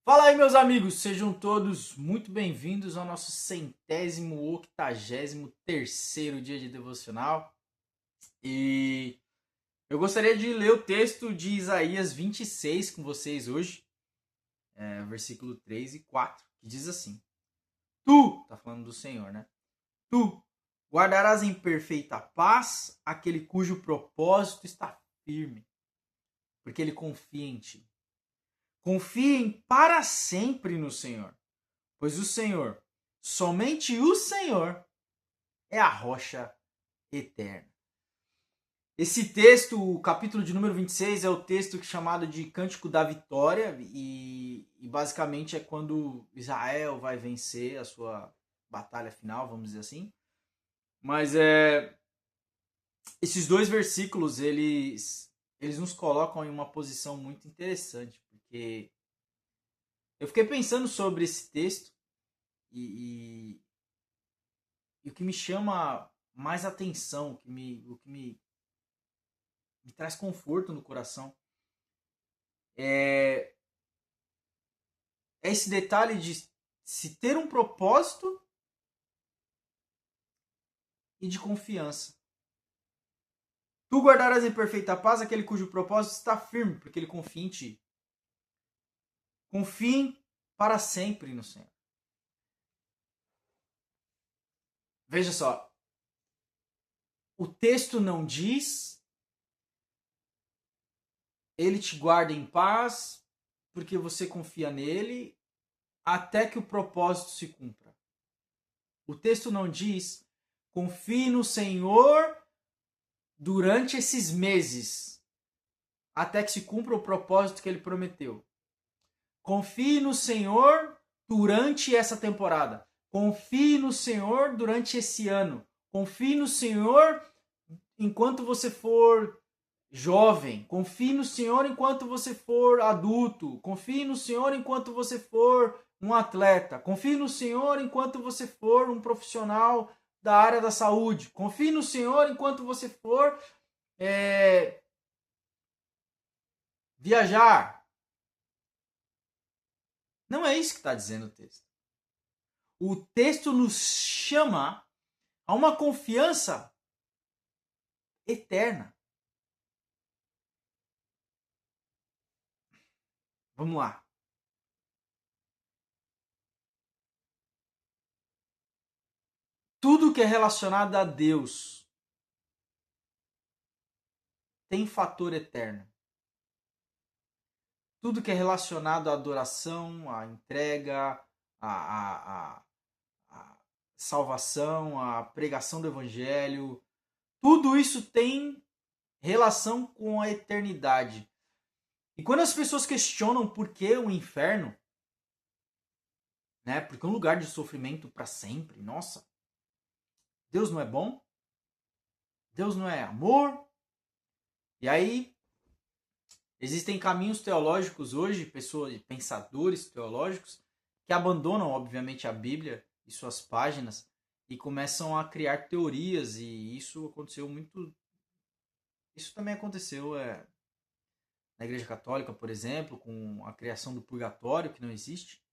Fala aí, meus amigos, sejam todos muito bem-vindos ao nosso 183º dia de devocional. E eu gostaria de ler o texto de Isaías 26 com vocês hoje, versículo 3 e 4, que diz assim: Tu, tá falando do Senhor, né? Tu guardarás em perfeita paz aquele cujo propósito está firme, porque ele confia em ti. Confiem para sempre no Senhor, pois o Senhor, somente o Senhor, é a rocha eterna. Esse texto, o capítulo de número 26, é o texto chamado de Cântico da Vitória e basicamente é quando Israel vai vencer a sua batalha final, vamos dizer assim. Mas esses dois versículos, eles nos colocam em uma posição muito interessante, porque eu fiquei pensando sobre esse texto e, e o que me chama mais atenção, o que me traz conforto no coração, é, é esse detalhe de se ter um propósito e de confiança. Tu guardarás em perfeita paz aquele cujo propósito está firme, porque ele confia em ti. Confiem para sempre no Senhor. Veja só, o texto não diz ele te guarda em paz porque você confia nele até que o propósito se cumpra. O texto não diz confie no Senhor durante esses meses até que se cumpra o propósito que ele prometeu. Confie no Senhor durante essa temporada. Confie no Senhor durante esse ano. Confie no Senhor enquanto você for jovem. Confie no Senhor enquanto você for adulto. Confie no Senhor enquanto você for um atleta. Confie no Senhor enquanto você for um profissional da área da saúde. Confie no Senhor enquanto você for viajar. Não é isso que está dizendo o texto. O texto nos chama a uma confiança eterna. Vamos lá. Tudo que é relacionado a Deus tem fator eterno. Tudo que é relacionado à adoração, à entrega, à salvação, à pregação do evangelho, tudo isso tem relação com a eternidade. E quando as pessoas questionam por que o inferno, né? Porque é um lugar de sofrimento para sempre. Nossa, Deus não é bom? Deus não é amor? E aí existem caminhos teológicos hoje, pessoas, pensadores teológicos, que abandonam, obviamente, a Bíblia e suas páginas e começam a criar teorias, e isso aconteceu muito. Isso também aconteceu na Igreja Católica, por exemplo, com a criação do purgatório, que não existe.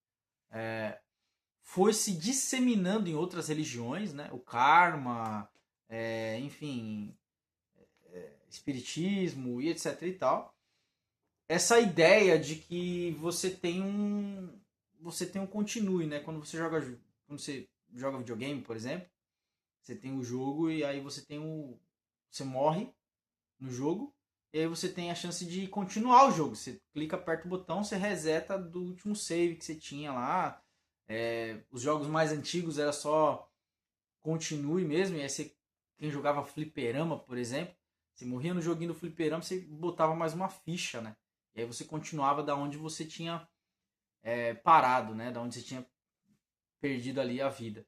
Foi se disseminando em outras religiões, né? O karma, enfim, espiritismo e etc e tal. Essa ideia de que você tem um continue, né? Quando você joga videogame, por exemplo, você tem o jogo e aí você morre no jogo e aí você tem a chance de continuar o jogo. Você clica, aperta o botão, você reseta do último save que você tinha lá. Os jogos mais antigos era só continue mesmo, e aí quem jogava fliperama, por exemplo, você morria no joguinho do fliperama, você botava mais uma ficha, né? E aí você continuava da onde você tinha parado, né? Da onde você tinha perdido ali a vida.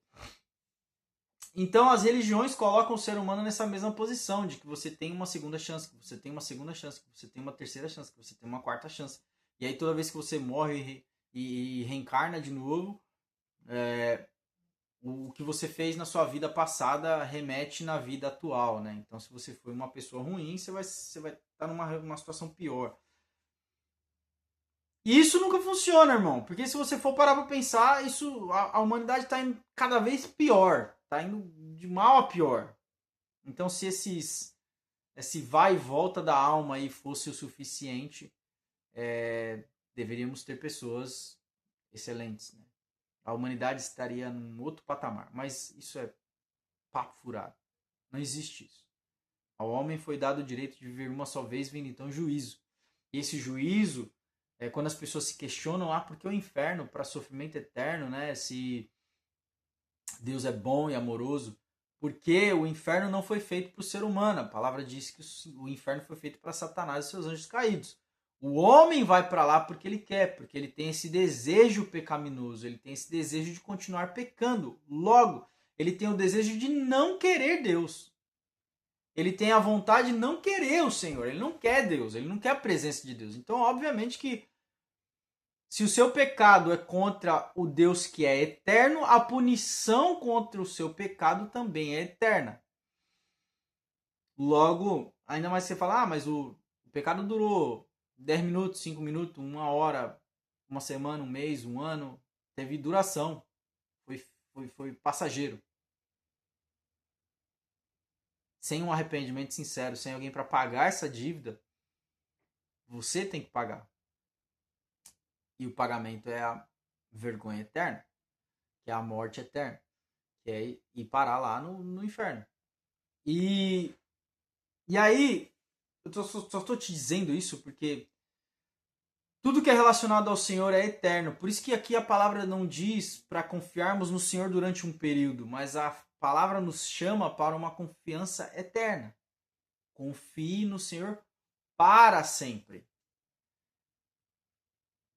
Então as religiões colocam o ser humano nessa mesma posição, de que você tem uma segunda chance, que você tem uma segunda chance, que você tem uma terceira chance, que você tem uma quarta chance. E aí toda vez que você morre e reencarna de novo, o que você fez na sua vida passada remete na vida atual, né? Então, se você foi uma pessoa ruim, você vai estar numa situação pior. E isso nunca funciona, irmão. Porque se você for parar pra pensar, a humanidade tá indo cada vez pior. Tá indo de mal a pior. Então, se esse vai e volta da alma aí fosse o suficiente, deveríamos ter pessoas excelentes, né? A humanidade estaria num outro patamar. Mas isso é papo furado. Não existe isso. Ao homem foi dado o direito de viver uma só vez, vindo então juízo. E esse juízo é quando as pessoas se questionam, por que o inferno para sofrimento eterno, né? Se Deus é bom e amoroso, porque o inferno não foi feito para o ser humano. A palavra diz que o inferno foi feito para Satanás e seus anjos caídos. O homem vai para lá porque ele quer, porque ele tem esse desejo pecaminoso, ele tem esse desejo de continuar pecando. Logo, ele tem o desejo de não querer Deus. Ele tem a vontade de não querer o Senhor, ele não quer Deus, ele não quer a presença de Deus. Então, obviamente que se o seu pecado é contra o Deus que é eterno, a punição contra o seu pecado também é eterna. Logo, ainda mais você fala, mas o pecado durou 10 minutos, 5 minutos, 1 hora, uma semana, um mês, um ano. Teve duração. Foi passageiro. Sem um arrependimento sincero, sem alguém para pagar essa dívida, você tem que pagar. E o pagamento é a vergonha eterna, que é a morte eterna, que é ir parar lá no inferno. E aí, eu só estou te dizendo isso porque tudo que é relacionado ao Senhor é eterno. Por isso que aqui a palavra não diz para confiarmos no Senhor durante um período, mas a palavra nos chama para uma confiança eterna. Confie no Senhor para sempre.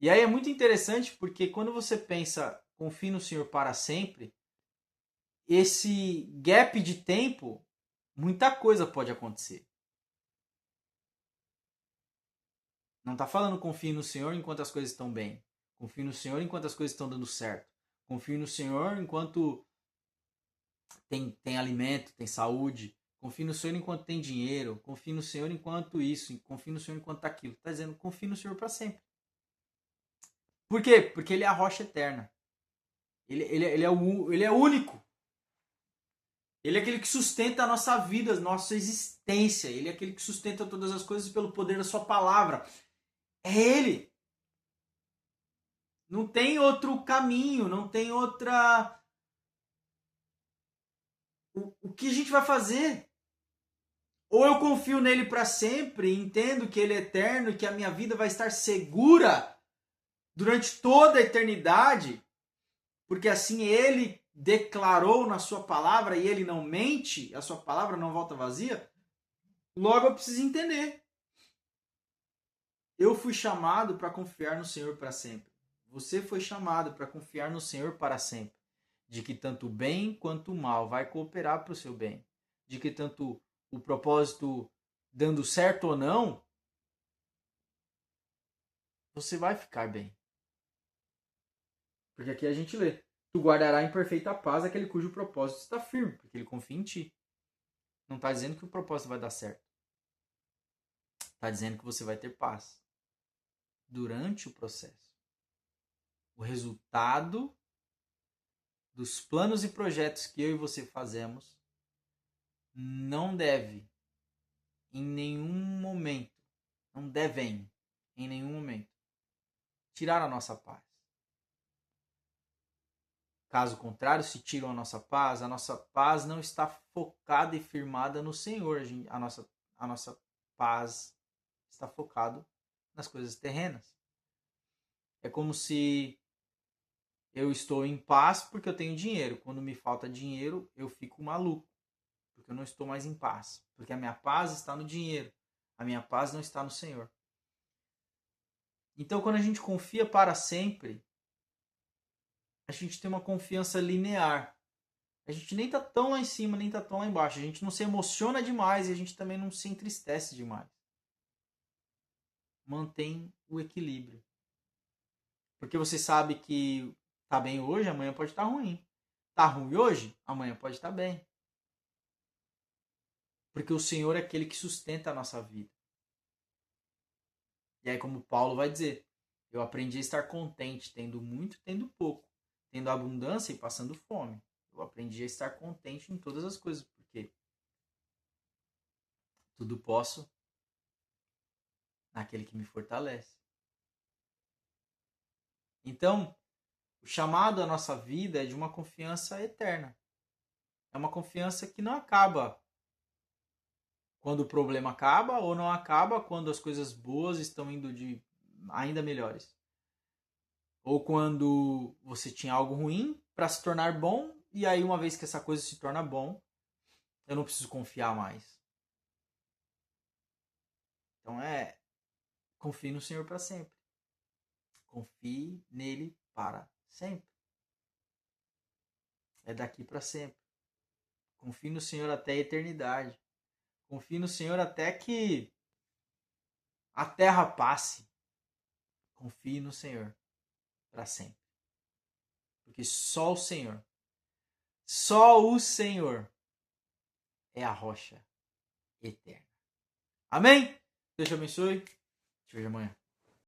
E aí é muito interessante porque quando você pensa confie no Senhor para sempre, esse gap de tempo, muita coisa pode acontecer. Não está falando confie no Senhor enquanto as coisas estão bem. Confie no Senhor enquanto as coisas estão dando certo. Confie no Senhor enquanto tem alimento, tem saúde. Confie no Senhor enquanto tem dinheiro. Confie no Senhor enquanto isso. Confie no Senhor enquanto aquilo. Está dizendo confie no Senhor para sempre. Por quê? Porque Ele é a rocha eterna. Ele é único. Ele é aquele que sustenta a nossa vida, a nossa existência. Ele é aquele que sustenta todas as coisas pelo poder da sua palavra. É Ele. Não tem outro caminho, não tem outra... O que a gente vai fazer? Ou eu confio nele para sempre, entendo que ele é eterno e que a minha vida vai estar segura durante toda a eternidade, porque assim ele declarou na sua palavra e ele não mente, a sua palavra não volta vazia. Logo eu preciso entender. Eu fui chamado para confiar no Senhor para sempre. Você foi chamado para confiar no Senhor para sempre. De que tanto o bem quanto o mal vai cooperar para o seu bem. De que tanto o propósito dando certo ou não, você vai ficar bem. Porque aqui a gente lê: tu guardará em perfeita paz aquele cujo propósito está firme, porque ele confia em ti. Não está dizendo que o propósito vai dar certo. Está dizendo que você vai ter paz durante o processo. O resultado dos planos e projetos que eu e você fazemos não deve, em nenhum momento, não devem, em nenhum momento, tirar a nossa paz. Caso contrário, se tiram a nossa paz não está focada e firmada no Senhor. A nossa paz está focada nas coisas terrenas. É como se eu estou em paz porque eu tenho dinheiro. Quando me falta dinheiro, eu fico maluco, porque eu não estou mais em paz. Porque a minha paz está no dinheiro. A minha paz não está no Senhor. Então, quando a gente confia para sempre, a gente tem uma confiança linear. A gente nem tá tão lá em cima, nem tá tão lá embaixo. A gente não se emociona demais e a gente também não se entristece demais. Mantém o equilíbrio. Porque você sabe que tá bem hoje, amanhã pode estar ruim. Tá ruim hoje, amanhã pode estar bem. Porque o Senhor é aquele que sustenta a nossa vida. E aí, como Paulo vai dizer, Eu aprendi a estar contente, tendo muito, tendo pouco, tendo abundância e passando fome. Eu aprendi a estar contente em todas as coisas, porque tudo posso naquele que me fortalece. Então, o chamado à nossa vida é de uma confiança eterna. É uma confiança que não acaba quando o problema acaba, ou não acaba quando as coisas boas estão indo de ainda melhores. Ou quando você tinha algo ruim para se tornar bom, e aí uma vez que essa coisa se torna bom, eu não preciso confiar mais. Então confie no Senhor para sempre. Confie nele para sempre. É daqui para sempre. Confie no Senhor até a eternidade. Confie no Senhor até que a terra passe. Confie no Senhor para sempre. Porque só o Senhor é a rocha eterna. Amém? Deus te abençoe. Te vejo amanhã.